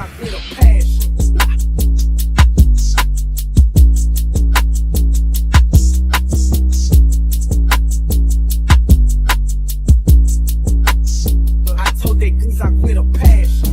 I with a passion. I told that goose I with a passion.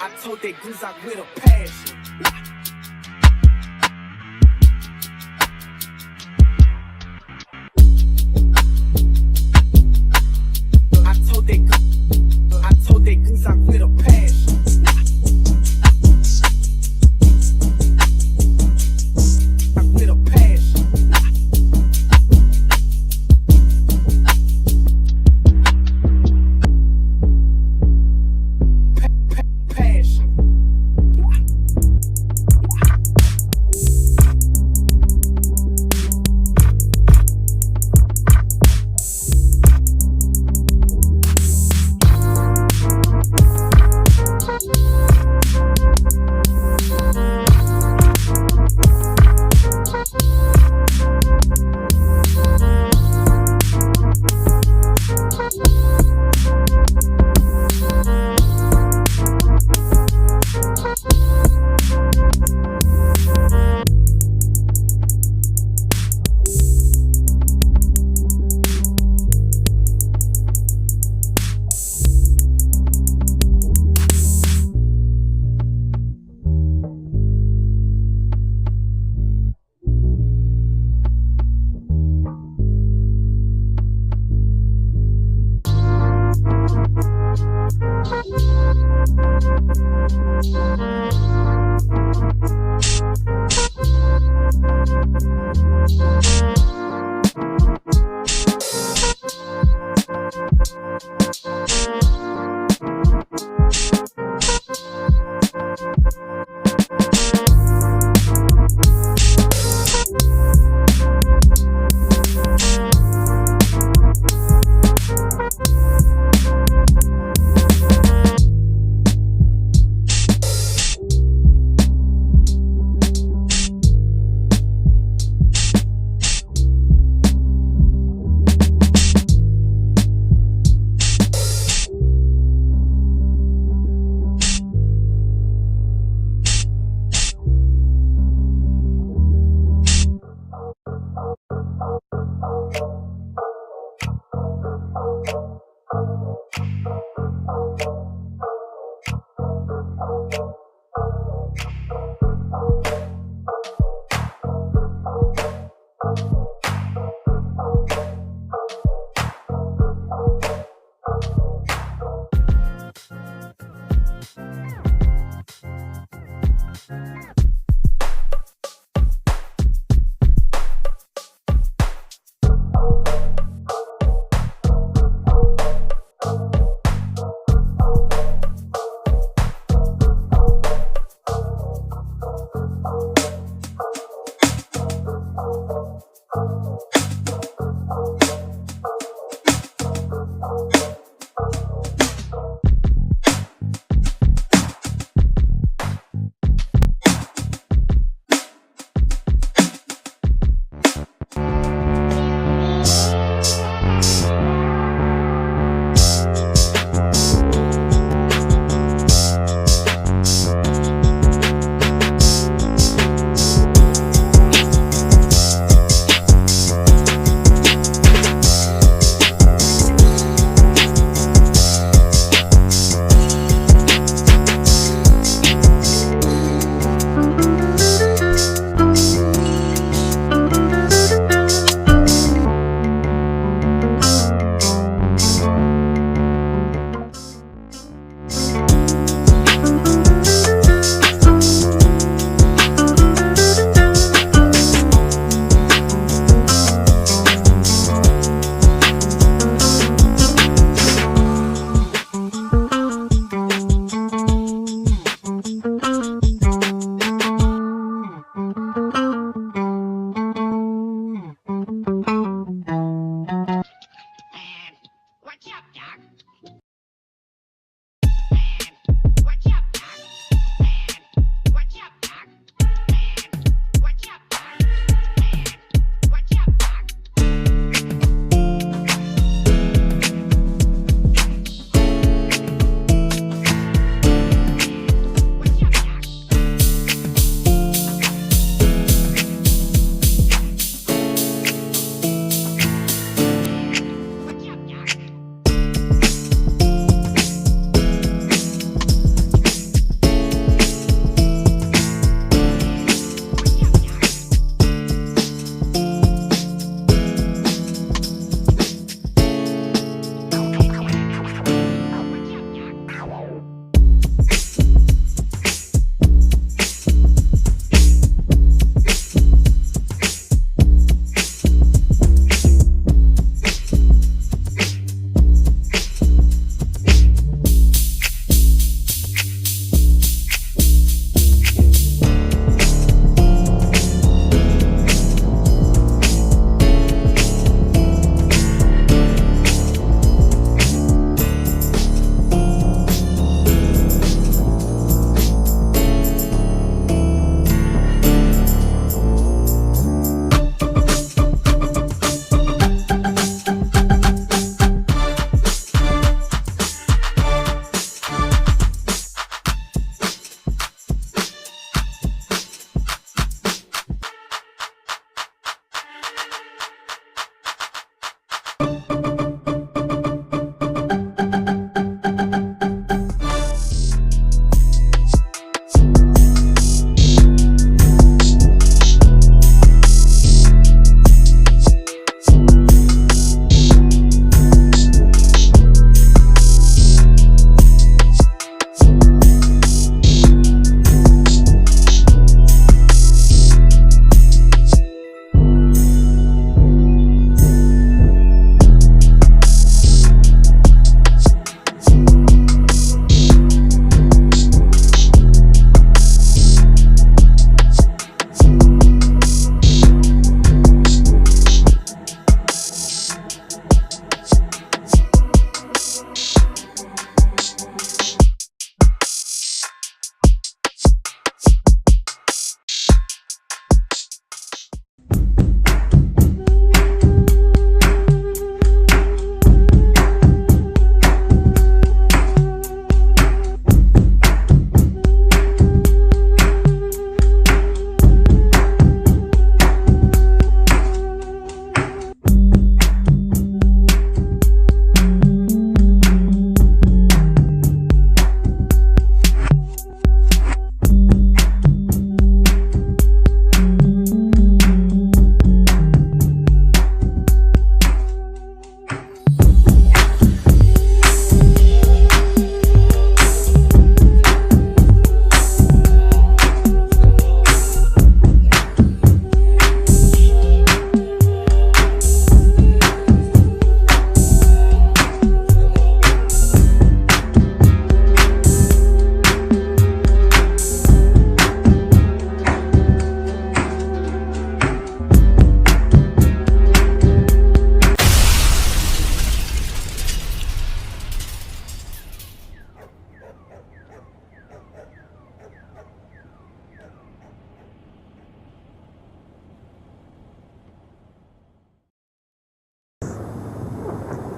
I told that goose I with a passion. I told that goose I with a passion. I with a passion.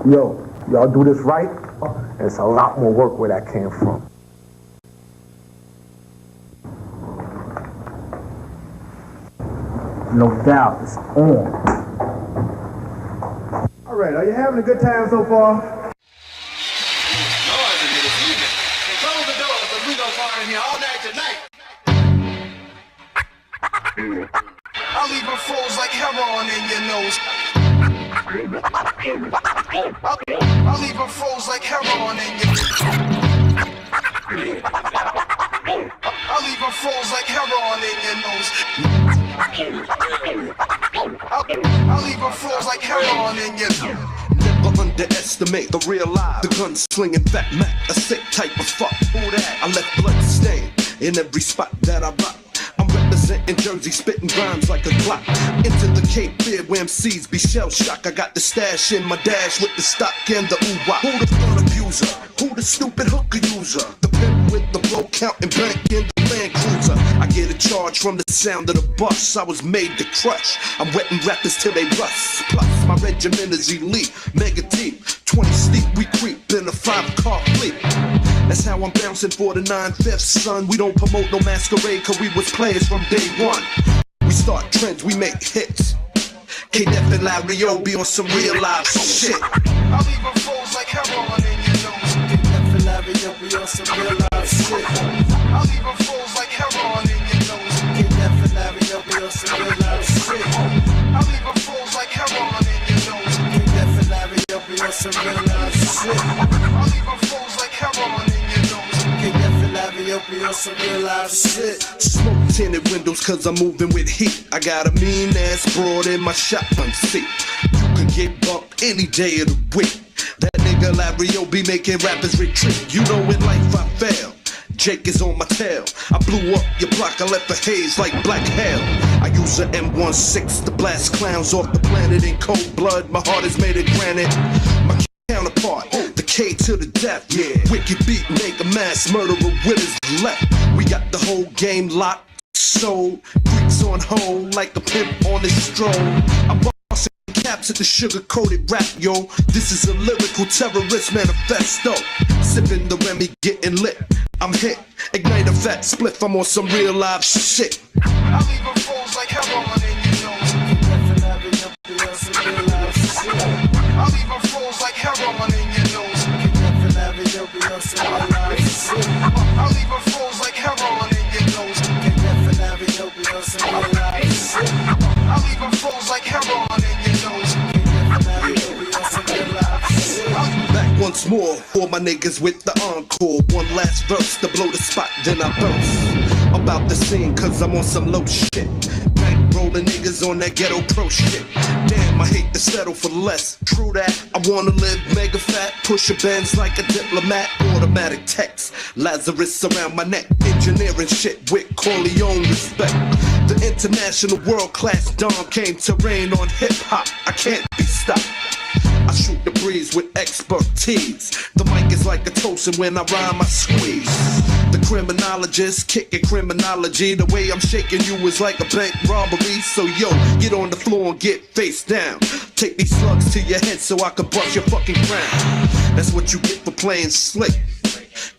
Yo, y'all do this right, it's a lot more work where that came from. No doubt, it's on. All right, are you having a good time so far? Noise in this evening. And close the door, because we gonna party in here all night tonight. I'll leave my froze like heroin in your nose. I'll leave my froze like heroin in your I'll leave my froze like heroin in your nose. I'll leave my froze like heroin in your Never underestimate the real life. The gun-slinging fat Mac, a sick type of fuck. Who that? I left blood stain in every spot that I rock. I'm representing Jersey, spitting rhymes like a clock. Into the Cape Fear where MCs be shell-shocked. I got the stash in my dash with the stock and the ooh-wop. Who the thought abuser? Who the stupid hooker user? The pimp with the blow counting bank in the Land Cruiser. I get a charge from the sound of the bus. I was made to crush. I'm wetting rappers till they rust. Plus, my regiment is elite, mega deep. 20 steep, we creep in a 5-car fleet. That's how I'm bouncing for the 9/5, son. We don't promote no masquerade, cause we was players from day one. We start trends, we make hits. K-Def and Larry O be on some real live shit. I'll leave my froze like heroin in your nose. K-Def and Larry O be on some real live shit. I'll leave my froze like heroin in your nose. K-Def and Larry O be on some real live shit. I'll leave my froze like heroin in your nose. K-Def and Larry O be on some real live shit. I'll leave my froze like heroin in your nose. K-Def and Larry O be on some real live shit. Smoke tinted windows cause I'm moving with heat. I got a mean ass broad in my shotgun seat. You can get bumped any day of the week. That nigga Larry O be making rappers retreat. You know in life I fail. Jake is on my tail. I blew up your block, I left the haze like black hell. I use a M16 to blast clowns off the planet in cold blood. My heart is made of granite. My counterpart, the K to the death. Yeah. Wicked beat, make a mass murderer with his left. We got the whole game locked, sold. Freaks on hold like a pimp on his stroll. I'm bossing caps at the sugar-coated rap, yo. This is a lyrical terrorist manifesto. Sipping the Remy, getting lit. I'm hit, ignite a fat spliff, I'm on some real live shit. I'll leave my froze like heroin in your nose. K-Def and Larry O be on some real live shit. I'll leave once more for my niggas with the encore. One last verse to blow the spot, then I burst. About the scene, cause I'm on some low shit. Bank rolling niggas on that ghetto pro shit. Damn, I hate to settle for less. True that, I wanna live mega fat. Push a Benz like a diplomat. Automatic text, Lazarus around my neck. Engineering shit with Corleone respect. The international world-class Dom came to reign on hip-hop. I can't be stopped. I shoot the breeze with expertise. The mic is like a toast, and when I rhyme, I squeeze. The criminologist kicking criminology. The way I'm shaking you is like a bank robbery. So yo, get on the floor and get face down. Take these slugs to your head so I can bust your fucking crown. That's what you get for playing slick.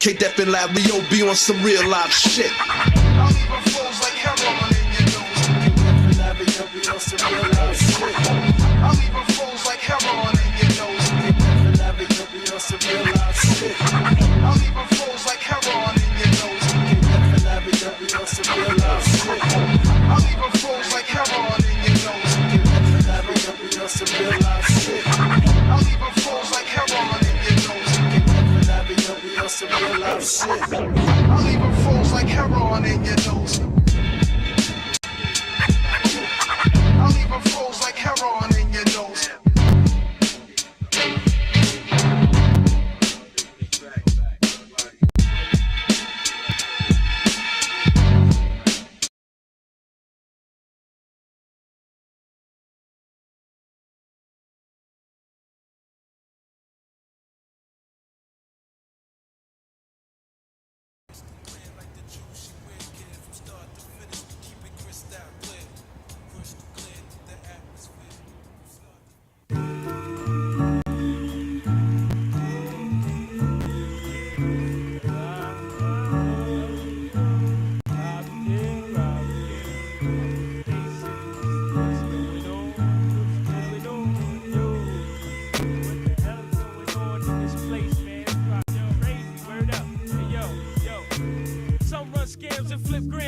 K-Def and Larry O be on some real live shit. I'll leave flows like heroin in your nose. K-Def and Larry O be on some real live shit. I'll leave flows like heroin in your nose. K-Def and Larry O be on some real live shit. I'll leave flows like heroin in your nose. K-Def and Larry O be on some real live shit. I'll leave flows like heroin in your nose. K-Def and Larry O be on some real live shit. I'll leave flows like heroin in your nose. K-Def and Larry O be on some real live shit. I'll leave flows like heroin in your nose. I'll leave flows like heroin in your nose.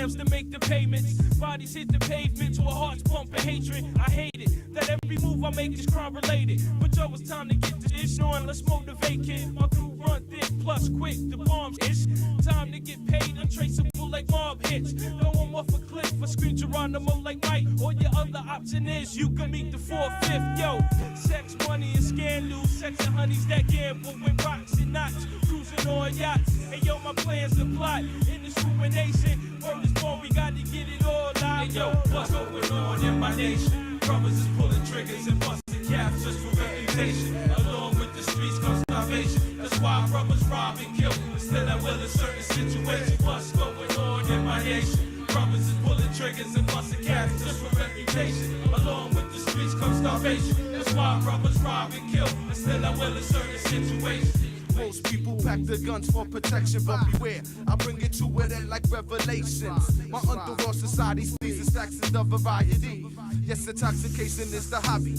To make the payments, bodies hit the pavement to a heart's pumping hatred. I hate it that every move I make is crime related. But yo, it's time to get this on. Let's motivate, kid. My crew run thick, plus quick. The bombs ish. Time to get paid, untraceable like mob hits. No one off a cliff for screen Geronimo like Mike. Or your other option is you can meet the 4/5. Yo, sex, money, and scandal. Sex and honeys that gamble with rocks and knots. Cruising on yachts. Hey yo, my plans to plot in this ruination. Word is born, we got to get it all out. Hey yo, what's going on in my nation? Brothers is pulling triggers and busting caps just for reputation. Along with the streets comes starvation. That's why brothers rob and kill. Still at will in certain situations. What's going on in my nation? Brothers is pulling triggers and busting caps just for reputation. Along with the streets comes starvation. That's why brothers rob and kill. Still at will in certain situations. Most people pack their guns for protection, but beware, I bring it to it end like revelations. My underworld society sees the stacks of the variety. Yes, intoxication is the hobby.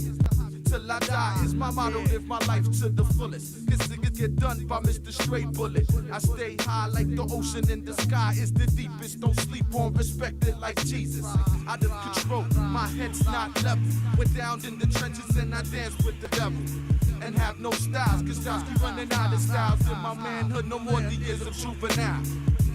Till I die is my motto, live my life to the fullest. This niggas get done by Mr. Straight Bullet. I stay high like the ocean in the sky is the deepest. Don't sleep on, respect it like Jesus. Out of control, my head's not level. Went down in the trenches and I danced with the devil. And have no styles, cause styles keep running out of styles. In my manhood, no more the years of juvenile.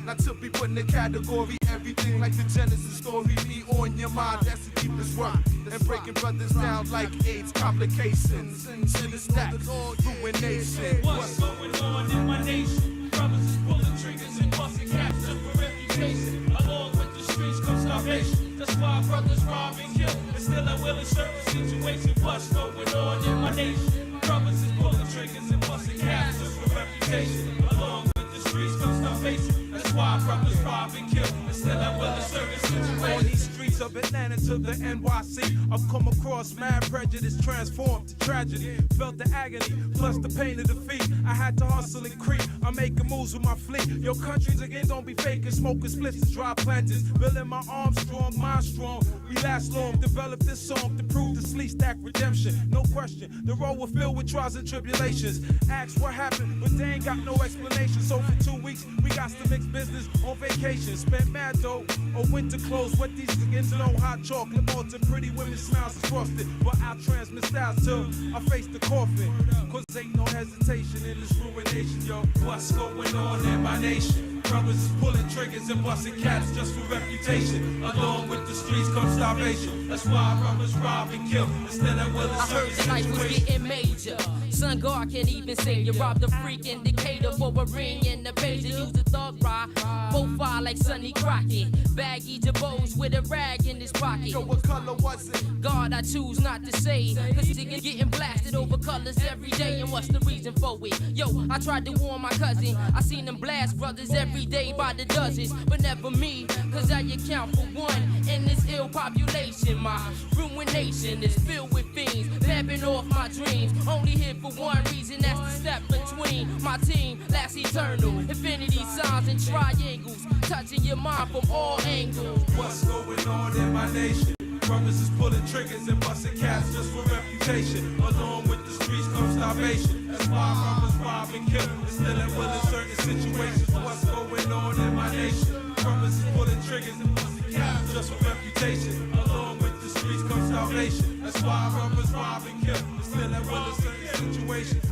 Not to be put in the category, everything like the Genesis story. Me on your mind, that's the deepest work. And breaking brothers down like AIDS complications. To the stacks, ruination. What's going on in my nation? Brothers is pulling triggers and busting caps just for reputation. Along with the streets comes starvation. That's why brothers rob and kill. And still I will in certain situations. What's going on in my nation? Brothers is pulling triggers and busting caps just for reputation. Along with the streets comes starvation. That's why brothers rob and kill. And still I will in certain situations. On these streets of Atlanta to the NYC, I've come across mad prejudice transformed to tragedy. Felt the agony, plus the pain of defeat. I had to hustle and creep. I'm making moves with my fleet. Your countries again don't be faking, smoking splits and dry planters. Building my arms strong, mind strong. We last long, develop this song to prove the sleep stack redemption. No question, the road will fill with trials and tribulations. Ask what happened, but they ain't got no explanation. So for 2 weeks, we got to mix business on vacation. Spent mad dough or winter clothes. What these niggas Men's know hot chocolate, molten, pretty women smiles is frosted. But I transmit styles till I face the coffin. Cause ain't no hesitation in this ruination, yo. What's going on in my nation? Brothers is pulling triggers and busting cats just for reputation. Along with the streets come starvation. That's why brothers rob and kill instead of willing. I heard the night was getting major. Sun guard can't even say you robbed a freak indicator for a ring and a pager. Use a thug ride, profile like Sonny Crockett. Baggy Jabos with a rag in his pocket. Yo, what color was it? God, I choose not to say. Cause niggas getting blasted over colors every day. And what's the reason for it? Yo, I tried to warn my cousin. I seen them blast brothers every day by the dozens. But never me, cause I account for one in this ill population. My ruination is filled with fiends, vamping off my dreams. Only here for one reason, that's the step between my team, last eternal. Infinity signs and triangles, touching your mind from all angles. What's going on in my nation? Brothers is pulling triggers and busting cats just for reputation. Along with the streets come starvation. That's why brothers rob and kill instead of will in certain situations. What's going on in my nation? Brothers is pulling triggers and busting cats just for reputation. Along with the streets come starvation. That's why brothers rob and kill instead of will in certain situations.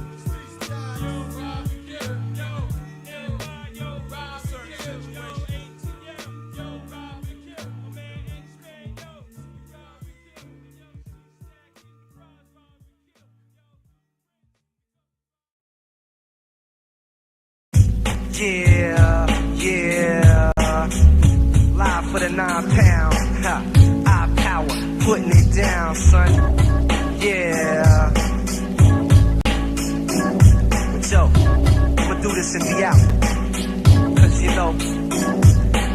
Yeah, live for the 9 pound, eye power, putting it down, son, yeah. But yo, I'ma do this and be out, cause you know,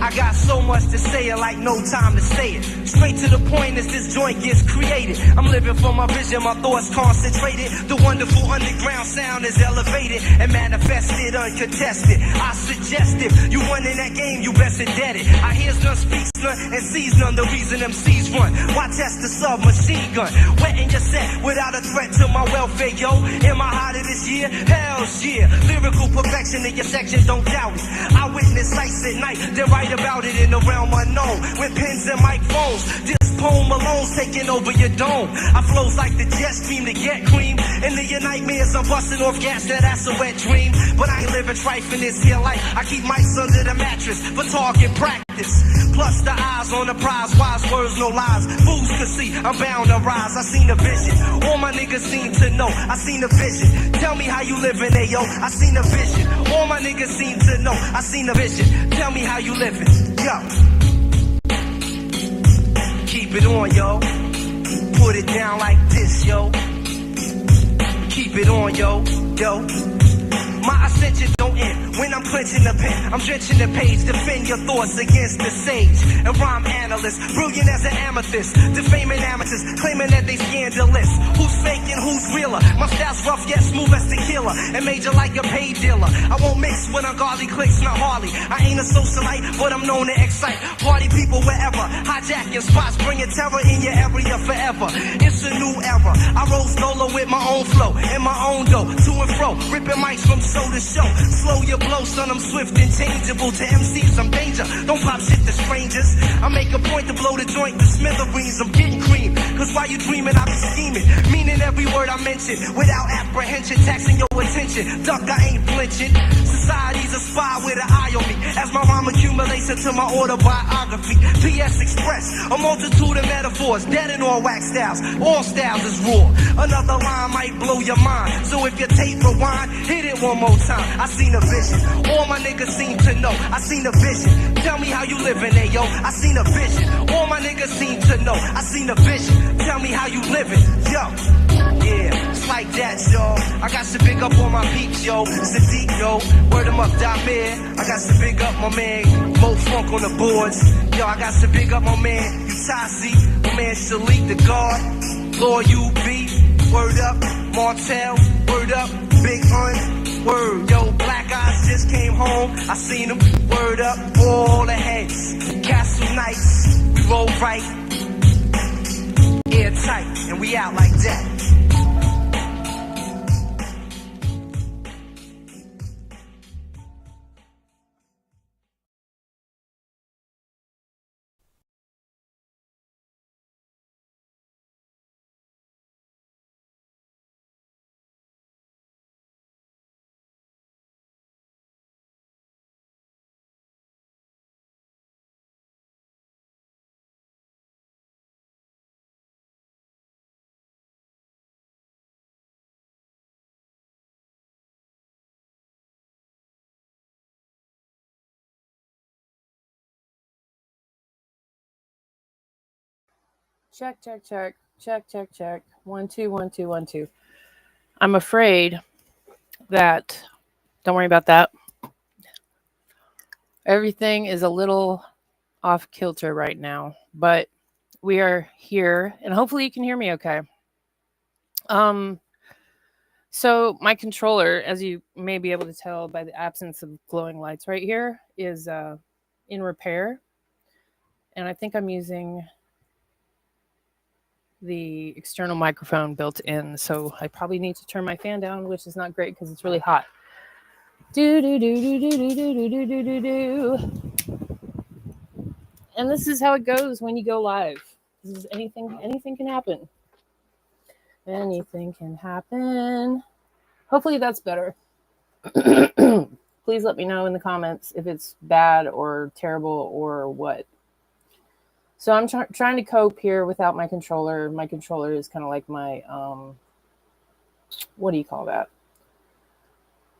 I got so much to say it like no time to say it. Straight to the point as this joint gets created. I'm living for my vision, my thoughts concentrated. The wonderful underground sound is elevated and manifested uncontested. I suggest if you won in that game, you best indebted. I hears none, speaks none, and sees none. The reason MCs run. Why test the submachine gun? Wetting your set without a threat to my welfare, yo. Am I hotter this year? Hell's yeah. Lyrical perfection in your section, don't doubt it. I witness sights at night, then write about it in the realm unknown. With pens and microphones, this poem alone's taking over your dome. I flows like the jet stream to get cream. Into your nightmares, I'm busting off gas, that's a wet dream. But I ain't living trife in this here life. I keep mics under the mattress for talking practice. Plus the eyes on the prize, wise words, no lies. Fools can see, I'm bound to rise. I seen the vision, all my niggas seem to know. I seen the vision, tell me how you living, ayo. I seen the vision, all my niggas seem to know. I seen the vision, tell me how you living, yo. Keep it on, yo. Put it down like this, yo. Keep it on, yo, yo. My ascension don't end when I'm clenching the pen. I'm drenching the page, defend your thoughts against the sage. And rhyme analyst, brilliant as an amethyst. Defaming amateurs, claiming that they scandalous. Who's fake and who's realer? My style's rough yet smooth as tequila. And major like a paid dealer. I won't mix with ungodly cliques, not Harley. I ain't a socialite, but I'm known to excite. Party people wherever, hijacking spots, bringing terror in your area forever. It's a new era. I roll solo with my own flow, and my own dough, to and fro, ripping mics from show to show. Slow your blow, son, I'm swift and changeable. To MCs, I'm danger. Don't pop shit to strangers. I make a point to blow the joint to smithereens. I'm getting cream, cause while you dreaming, I be scheming. Meaning every word I mention, without apprehension, taxing your attention. Duck, I ain't flinching. Society's a spy with an eye on me, as my rhyme accumulates into my autobiography. PS Express, a multitude of metaphors, dead in all wax styles. All styles is raw. Another line might blow your mind, so if you tape rewind, hit it one more time. I seen a vision, all my niggas seem to know. I seen a vision, tell me how you living, ayo. I seen a vision, all my niggas seem to know. I seen a vision, tell me how you living, yo. Yeah, it's like that, y'all. I got to big up all my peeps, yo. Sadiq, yo. Word 'em up, Damir. I got to big up my man, Mo Funk on the boards. Yo, I got to big up my man, Utasi. My man, Shalik, the guard. Lord UB. Word up, Martel. Word up, Big Un. Word, yo, Black Eyes just came home. I seen them. Word up, all the heads. Castle Nights. We roll right. Airtight. And we out like that. Check, check, check. Check, check, check. 1, 2, 1, 2, 1, 2. I'm afraid that, don't worry about that. Everything is a little off kilter right now, but we are here and hopefully you can hear me okay. So my controller, as you may be able to tell by the absence of glowing lights right here, is in repair. And I think I'm using the external microphone built in. So I probably need to turn my fan down, which is not great because it's really hot. Do do do do do do do do do do do. And this is how it goes when you go live. This is anything can happen. Anything can happen. Hopefully that's better. Please let me know in the comments if it's bad or terrible or what. So I'm trying to cope here without my controller. My controller is kind of like my, what do you call that?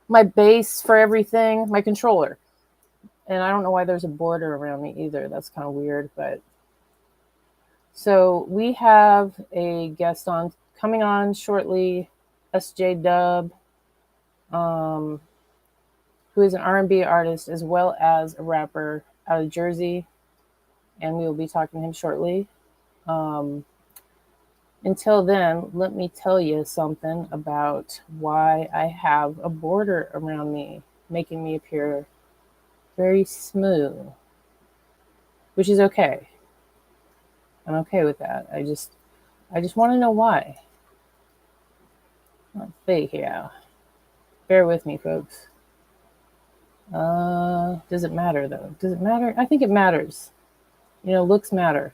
My base for everything, my controller. And I don't know why there's a border around me either. That's kind of weird, but. So we have a guest coming on shortly, SJ Dub, who is an R&B artist as well as a rapper out of Jersey. And we will be talking to him shortly. Until then, let me tell you something about why I have a border around me, making me appear very smooth, which is okay. I'm okay with that. I just want to know why. Let's see here. Bear with me, folks. Does it matter, though? Does it matter? I think it matters. You know, looks matter.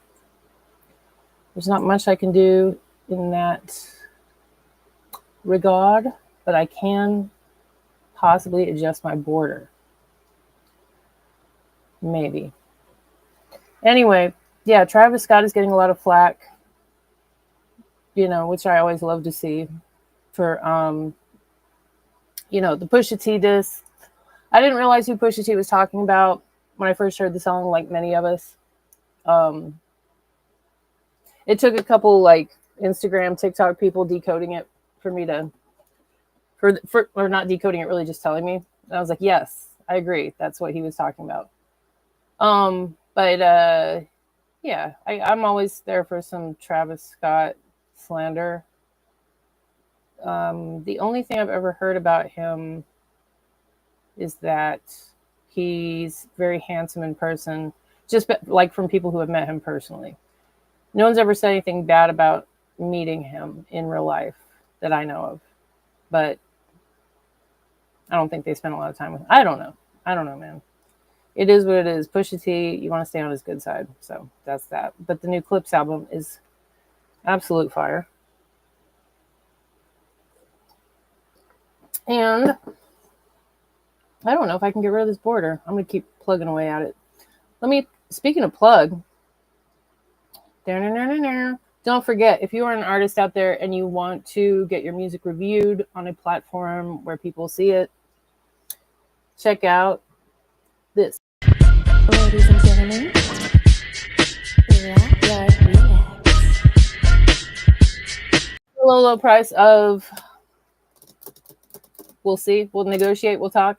There's not much I can do in that regard, but I can possibly adjust my border. Maybe. Anyway, yeah, Travis Scott is getting a lot of flack, you know, which I always love to see for, you know, the Pusha T diss. I didn't realize who Pusha T was talking about when I first heard the song, like many of us. It took a couple like Instagram, TikTok people decoding it for me to, or not decoding it, really just telling me. And I was like, yes, I agree. That's what he was talking about. But yeah, I'm always there for some Travis Scott slander. The only thing I've ever heard about him is that he's very handsome in person, just like from people who have met him personally. No one's ever said anything bad about meeting him in real life that I know of, but I don't think they spent a lot of time with him. I don't know, man. It is what it is. Pusha T, you want to stay on his good side, so that's that. But the new Clips album is absolute fire. And I don't know if I can get rid of this border. I'm going to keep plugging away at it. Speaking of plug, don't forget, if you are an artist out there and you want to get your music reviewed on a platform where people see it, check out this. Ladies and gentlemen, low price of, we'll see, we'll negotiate, we'll talk.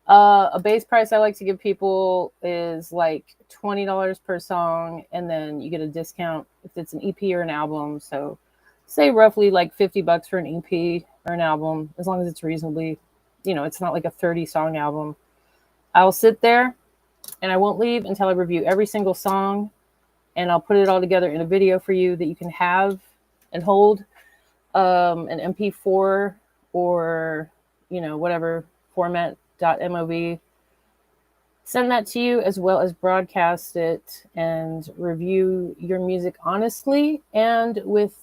A base price I like to give people is like $20 per song, and then you get a discount if it's an EP or an album. So say roughly like $50 for an EP or an album, as long as it's reasonably, you know, it's not like a 30-song album. I'll sit there and I won't leave until I review every single song, and I'll put it all together in a video for you that you can have and hold, an MP4 or, you know, whatever format, .mov. Send that to you, as well as broadcast it and review your music honestly and with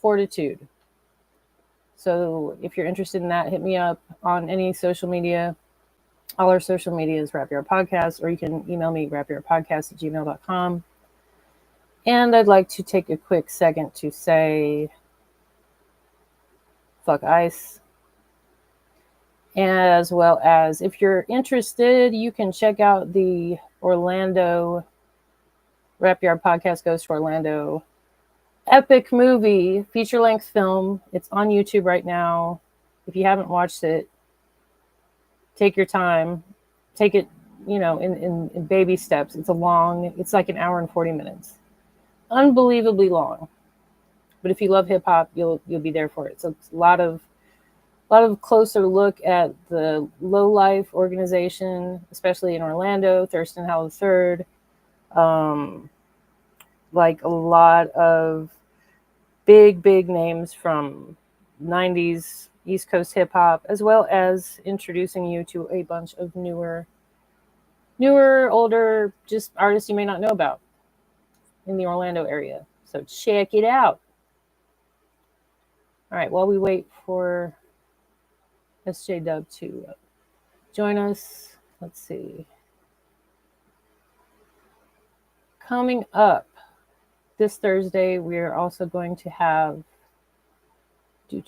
fortitude. So if you're interested in that, hit me up on any social media. All our social media is Therapyard Podcast, or you can email me, therapyardpodcast@gmail.com. And I'd like to take a quick second to say, fuck ICE. As well as, if you're interested, you can check out the Orlando Rap Yard Podcast Goes to Orlando. Epic movie, feature-length film. It's on YouTube right now. If you haven't watched it, take your time. Take it, in baby steps. It's like an hour and 40 minutes. Unbelievably long. But if you love hip hop, you'll be there for it. So it's a lot of closer look at the Low Life organization, especially in Orlando, Thurston Howell III. Like a lot of big names from 90s East Coast hip hop, as well as introducing you to a bunch of newer, older, just artists you may not know about in the Orlando area. So check it out. All right, while we wait for SJ Dub to join us, let's see. Coming up this Thursday, we're also going to have a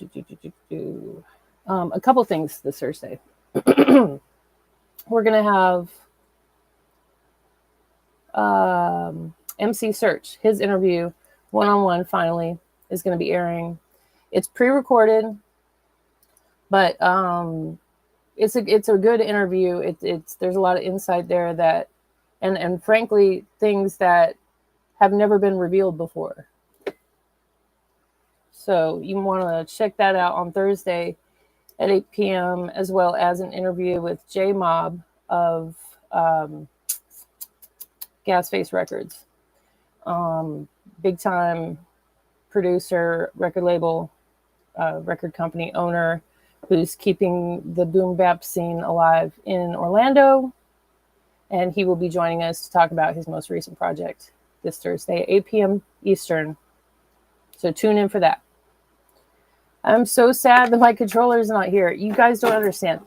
couple things this Thursday. We're going to have MC Search. His interview, one-on-one, finally, is going to be airing. It's pre-recorded, but it's a good interview. There's a lot of insight there that, and frankly, things that have never been revealed before. So you want to check that out on Thursday at 8 p.m., as well as an interview with J Mob of Gasface Records. Big time producer, record label, record company owner, who's keeping the boom bap scene alive in Orlando. And he will be joining us to talk about his most recent project this Thursday at 8 p.m. Eastern. So tune in for that. I'm so sad that my controller is not here. You guys don't understand.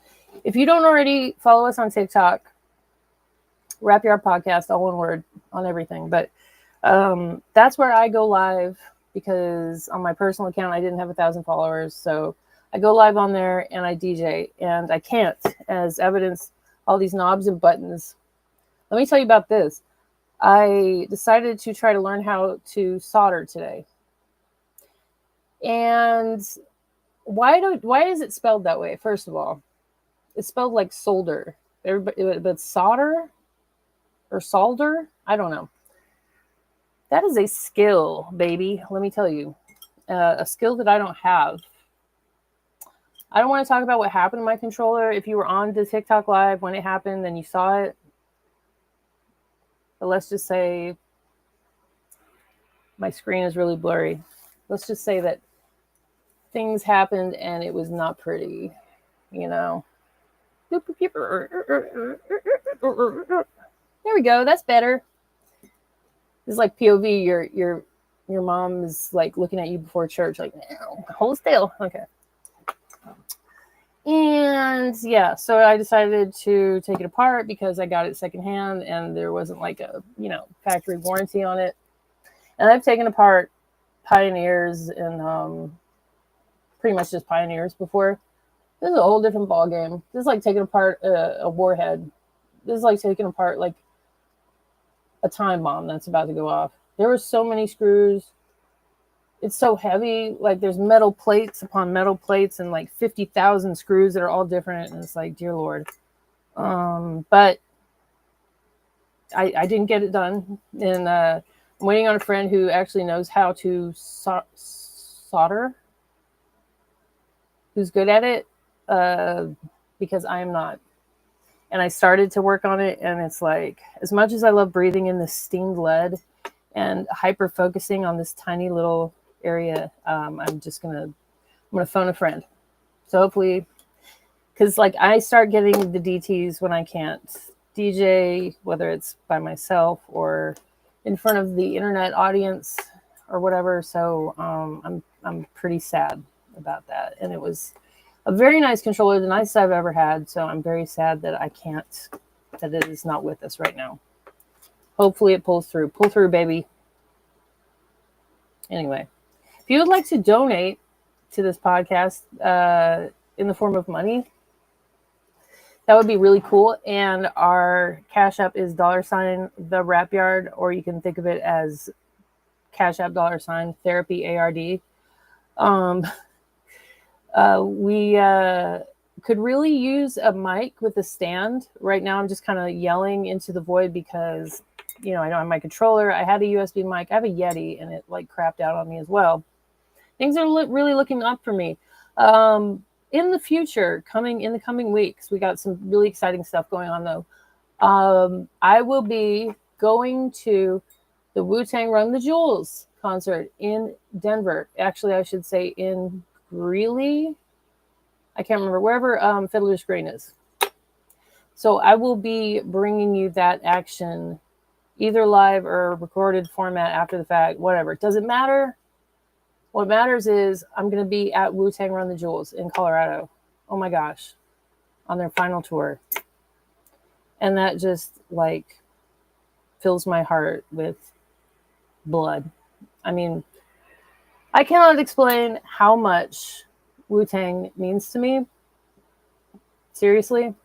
If you don't already follow us on TikTok, Rap Yard Podcast, all one word on everything. But that's where I go live, because on my personal account, I didn't have 1,000 followers. So I go live on there and I DJ, and I can't, as evidence, all these knobs and buttons. Let me tell you about this. I decided to try to learn how to solder today. And why is it spelled that way? First of all, it's spelled like solder. But solder or solder? I don't know. That is a skill, baby. Let me tell you, a skill that I don't have. I don't want to talk about what happened to my controller. If you were on the TikTok live when it happened, then you saw it. But let's just say my screen is really blurry. Let's just say that things happened and it was not pretty, There we go. That's better. It's like POV. Your mom is like looking at you before church, like, no, hold still. Okay. And yeah, so I decided to take it apart because I got it secondhand and there wasn't like a, factory warranty on it. And I've taken apart Pioneers and pretty much just Pioneers before. This is a whole different ball game. This is like taking apart a warhead. This is like taking apart like a time bomb that's about to go off. There were so many screws. It's so heavy. Like there's metal plates upon metal plates and like 50,000 screws that are all different. And it's like, dear Lord. But I didn't get it done. And I'm waiting on a friend who actually knows how to solder. Who's good at it. Because I am not. And I started to work on it. And it's like, as much as I love breathing in the steamed lead and hyper focusing on this tiny little area, I'm gonna phone a friend. So hopefully, because like I start getting the DTs when I can't DJ, whether it's by myself or in front of the internet audience or whatever. So I'm pretty sad about that. And it was a very nice controller, the nicest I've ever had. So I'm very sad that that it is not with us right now. Hopefully it pulls through. Pull through, baby. Anyway, if you would like to donate to this podcast in the form of money, That would be really cool. And our Cash App is $ the Rap Yard, or you can think of it as Cash App $ therapy ARD. We could really use a mic with a stand. Right now, I'm just kind of yelling into the void because, I don't have my controller. I had a USB mic. I have a Yeti, and it like crapped out on me as well. Things are really looking up for me. In the future, in the coming weeks, we got some really exciting stuff going on though. I will be going to the Wu-Tang Run the Jewels concert in Denver. Actually, I should say in Greeley. I can't remember, wherever Fiddler's Green is. So I will be bringing you that action, either live or recorded format after the fact, whatever. It doesn't matter. What matters is I'm going to be at Wu-Tang Run the Jewels in Colorado. Oh my gosh. On their final tour. And that just like fills my heart with blood. I mean, I cannot explain how much Wu-Tang means to me. Seriously.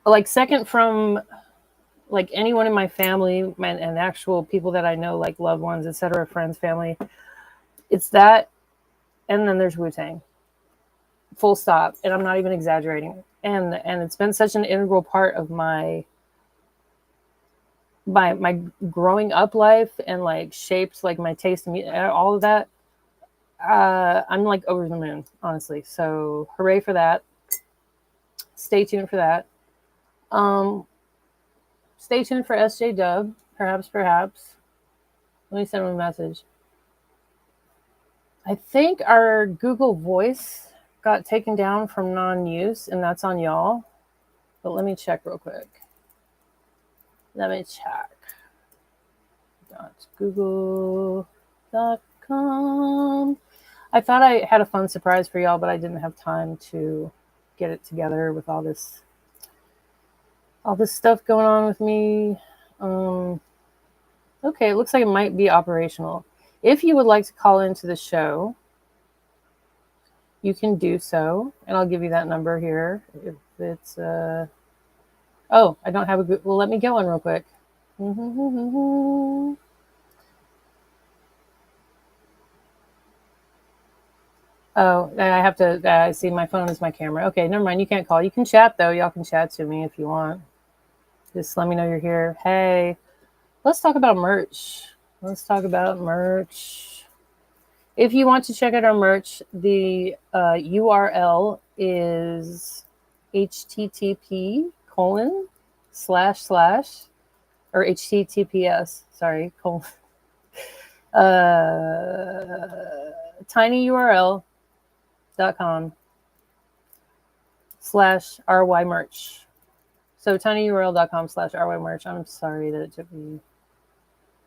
Like second from like anyone in my family and actual people that I know, like loved ones, etc., friends, family. It's that, and then there's Wu-Tang. Full stop. And I'm not even exaggerating. And it's been such an integral part of my growing up life, and like shaped like my taste in music, all of that. I'm like over the moon, honestly. So hooray for that. Stay tuned for that. Stay tuned for SJ Dub. Perhaps. Let me send him a message. I think our Google Voice got taken down from non-use, and that's on y'all. But let me check real quick. .google.com. I thought I had a fun surprise for y'all, but I didn't have time to get it together with all this stuff going on with me. Okay, it looks like it might be operational. If you would like to call into the show, you can do so, and I'll give you that number here. If it's I don't have a good. Well, let me get one real quick. Oh, I have to. I see my phone is my camera. Okay, never mind. You can't call. You can chat though. Y'all can chat to me if you want. Just let me know you're here. Hey, let's talk about merch. If you want to check out our merch, the URL is http:// or https, sorry, tinyurl.com/RY merch. So tinyurl.com/RY merch. I'm sorry that it took me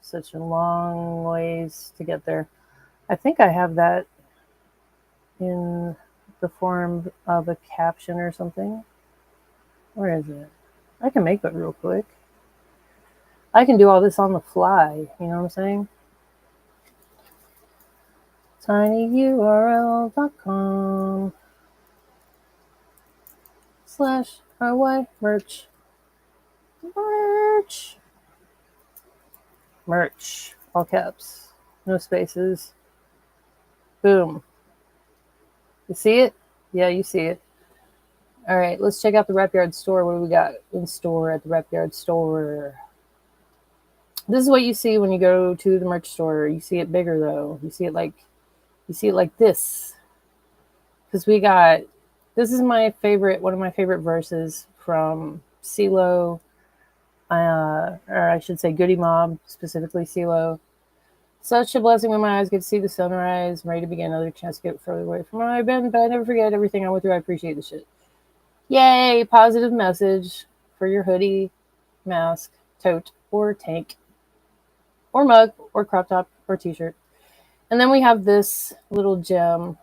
such a long ways to get there. I think I have that in the form of a caption or something. Where is it? I can make it real quick. I can do all this on the fly. You know what I'm saying? tinyurl.com/RY merch. Merch. All caps. No spaces. Boom. You see it? Yeah, you see it. All right, let's check out the Rap Yard store. What do we got in store at the Rap Yard store? This is what you see when you go to the merch store. You see it bigger though. You see it like this. Because this is my favorite, one of my favorite verses from CeeLo, or I should say Goody Mob, specifically CeeLo. Such a blessing when my eyes get to see the sunrise. I'm ready to begin another chance to get further away from where I've been, but I never forget everything I went through. I appreciate the shit. Yay! Positive message for your hoodie, mask, tote, or tank, or mug, or crop top, or t-shirt. And then we have this little gem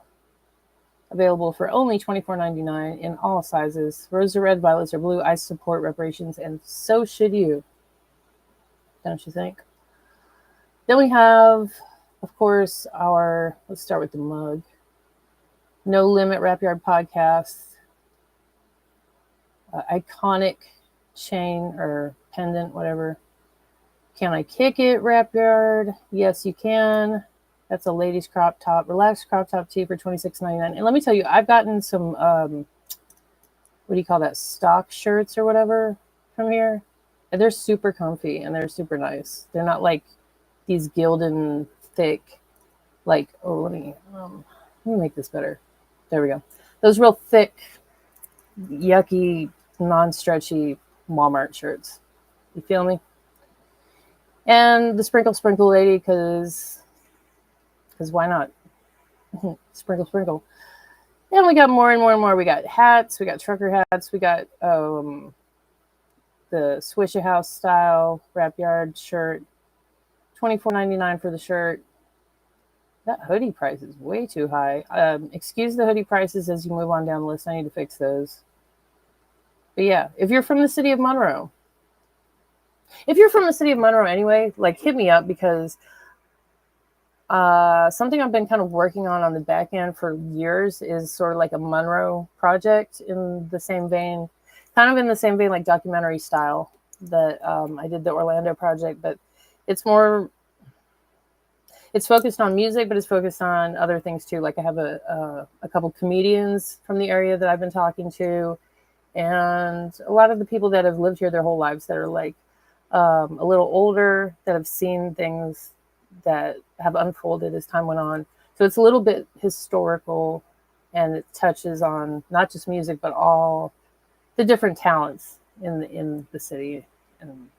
available for only $24.99 in all sizes. Rose or red, violets or blue. I support reparations, and so should you. Don't you think? Then we have, of course, let's start with the mug. No Limit Rap Yard podcast. Iconic chain or pendant, whatever. Can I Kick It Rap Yard? Yes, you can. That's a ladies crop top, relaxed crop top tee for $26.99. And let me tell you, I've gotten some what do you call that, stock shirts or whatever from here. And they're super comfy and they're super nice. They're not like these gilded thick, like, oh, let me make this better. There we go. Those real thick, yucky, non-stretchy Walmart shirts. You feel me? And the Sprinkle Lady, because why not? Sprinkle. And we got more and more and more. We got hats. We got trucker hats. We got the Swisha House style Rap Yard shirt. $24.99 for the shirt. That hoodie price is way too high. Excuse the hoodie prices as you move on down the list. I need to fix those. But yeah, if you're from the city of Monroe, anyway, like, hit me up, because something I've been kind of working on the back end for years is sort of like a Monroe project, in the same vein, like documentary style that I did the Orlando project, but it's focused on music, but it's focused on other things too. Like, I have a couple comedians from the area that I've been talking to, and a lot of the people that have lived here their whole lives that are like a little older, that have seen things that have unfolded as time went on. So it's a little bit historical, and it touches on not just music, but all the different talents in the city, in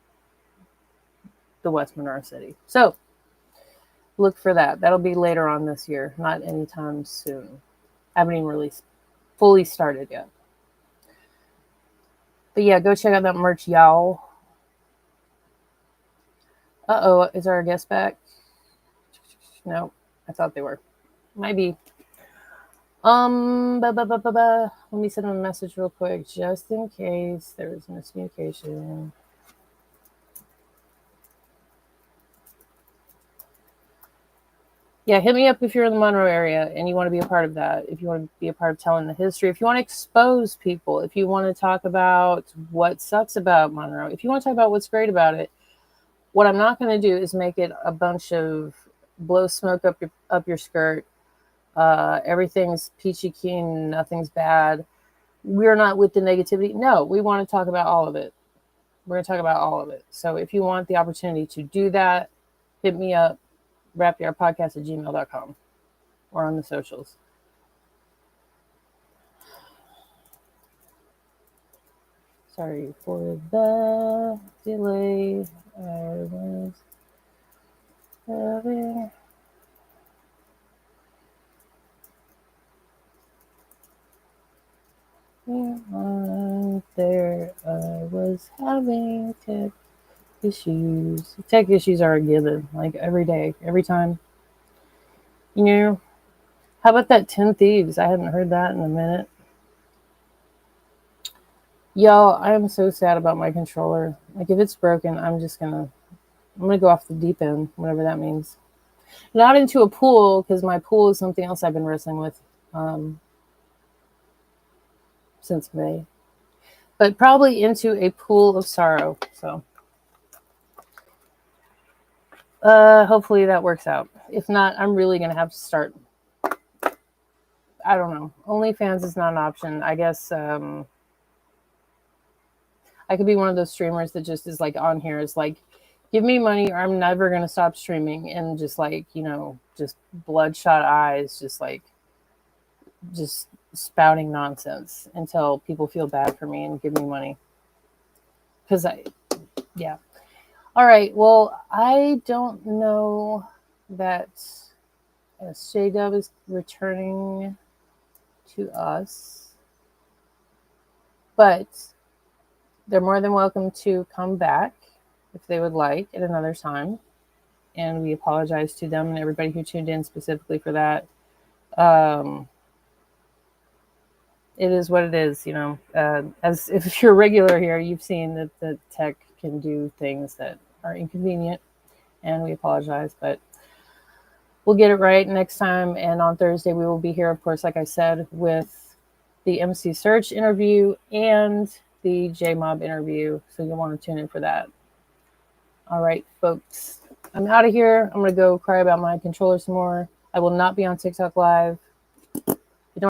the West Monroe city. So look for that. That'll be later on this year, not anytime soon. I haven't even really fully started yet. But yeah, go check out that merch, y'all. Uh-oh, is our guest back? No, I thought they were. Might be. Let me send them a message real quick, just in case there was miscommunication. Yeah, hit me up if you're in the Monroe area and you want to be a part of that. If you want to be a part of telling the history, if you want to expose people, if you want to talk about what sucks about Monroe, if you want to talk about what's great about it, what I'm not going to do is make it a bunch of blow smoke up your skirt. Everything's peachy keen, nothing's bad. We're not with the negativity. No, we want to talk about all of it. We're going to talk about all of it. So if you want the opportunity to do that, hit me up, rapyardpodcast@gmail.com, or on the socials. Sorry for the delay. I was having tech issues. Tech issues are a given, like every day, every time. You know, how about that 10 Thieves? I hadn't heard that in a minute. Y'all, I am so sad about my controller. Like, if it's broken, I'm gonna go off the deep end, whatever that means. Not into a pool, because my pool is something else I've been wrestling with since May. But probably into a pool of sorrow. So hopefully that works out. If not, I'm really gonna have to start. I don't know. OnlyFans is not an option. I guess I could be one of those streamers that just is like on here is like, give me money or I'm never going to stop streaming, and just like, just bloodshot eyes, just spouting nonsense until people feel bad for me and give me money. Because yeah. All right. Well, I don't know that J-Dub is returning to us, but they're more than welcome to come back if they would like at another time. And we apologize to them and everybody who tuned in specifically for that. It is what it is, as if you're a regular here, you've seen that the tech can do things that are inconvenient, and we apologize. But we'll get it right next time. And on Thursday, we will be here, of course, like I said, with the MC Search interview and the J-Mob interview. So you'll want to tune in for that. All right, folks. I'm out of here. I'm going to go cry about my controller some more. I will not be on TikTok Live.